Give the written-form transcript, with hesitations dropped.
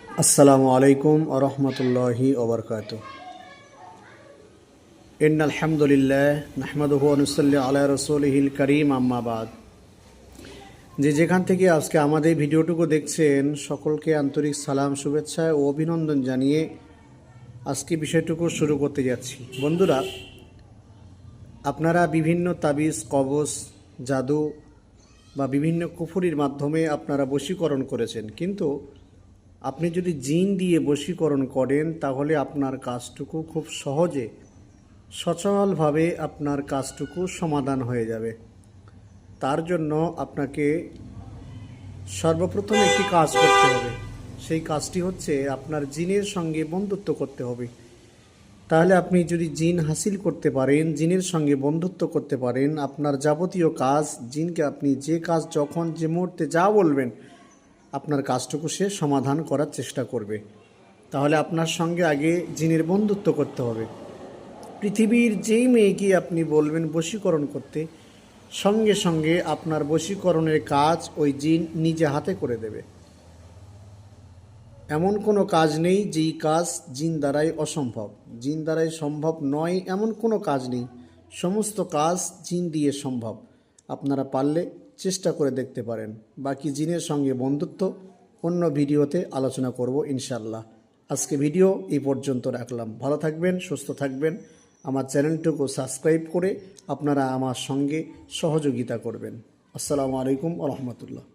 আসসালামু আলাইকুম ওয়া রাহমাতুল্লাহি ওয়া বারাকাতুহু। ইন্নাল হামদুলিল্লাহ নাহমাদুহু ওয়া নুসাল্লি আলা রাসূলিহিল কারীম, আম্মা বাদ। যেখান থেকে আজকে আমাদের ভিডিওটুকু দেখছেন সকলকে আন্তরিক সালাম, শুভেচ্ছা ও অভিনন্দন জানিয়ে আজকে বিষয়টুকু শুরু করতে যাচ্ছি। বন্ধুরা, আপনারা বিভিন্ন তাবিজ, কবজ, জাদু বা বিভিন্ন কুফরির মাধ্যমে আপনারা বশীকরণ করেছেন, কিন্তু আপনি যদি জিন দিয়ে বশীকরণ করেন তাহলে আপনার কাজটুকু খুব সহজে সচলভাবে আপনার কাজটুকু সমাধান হয়ে যাবে। তার জন্য আপনাকে সর্বপ্রথম একটি কাজ করতে হবে। সেই কাজটি হচ্ছে আপনার জিনের সঙ্গে বন্ধুত্ব করতে হবে। তাহলে আপনি যদি জিন হাসিল করতে পারেন, জিনের সঙ্গে বন্ধুত্ব করতে পারেন, আপনার যাবতীয় কাজ জিনকে আপনি যে কাজ যখন যে মুহূর্তে যা বলবেন আপনার কাজটুকু সে সমাধান করার চেষ্টা করবে। তাহলে আপনার সঙ্গে আগে জিনের বন্ধুত্ব করতে হবে। পৃথিবীর যেই মেয়েকে আপনি বলবেন বশীকরণ করতে, সঙ্গে সঙ্গে আপনার বশীকরণের কাজ ওই জিন নিজে হাতে করে দেবে। এমন কোনো কাজ নেই যেই কাজ জিন দ্বারাই অসম্ভব, জিন দ্বারাই সম্ভব নয় এমন কোনো কাজ নেই। সমস্ত কাজ জিন দিয়ে সম্ভব। আপনারা পারলে চেষ্টা করে দেখতে পারেন। বাকি জিনের সঙ্গে বন্ধুত্ব অন্য ভিডিওতে আলোচনা করব ইনশাল্লাহ। আজকে ভিডিও এই পর্যন্ত রাখলাম। ভালো থাকবেন, সুস্থ থাকবেন। আমার চ্যানেলটুকু সাবস্ক্রাইব করে আপনারা আমার সঙ্গে সহযোগিতা করবেন। আসসালামু আলাইকুম ওয়া রাহমাতুল্লাহ।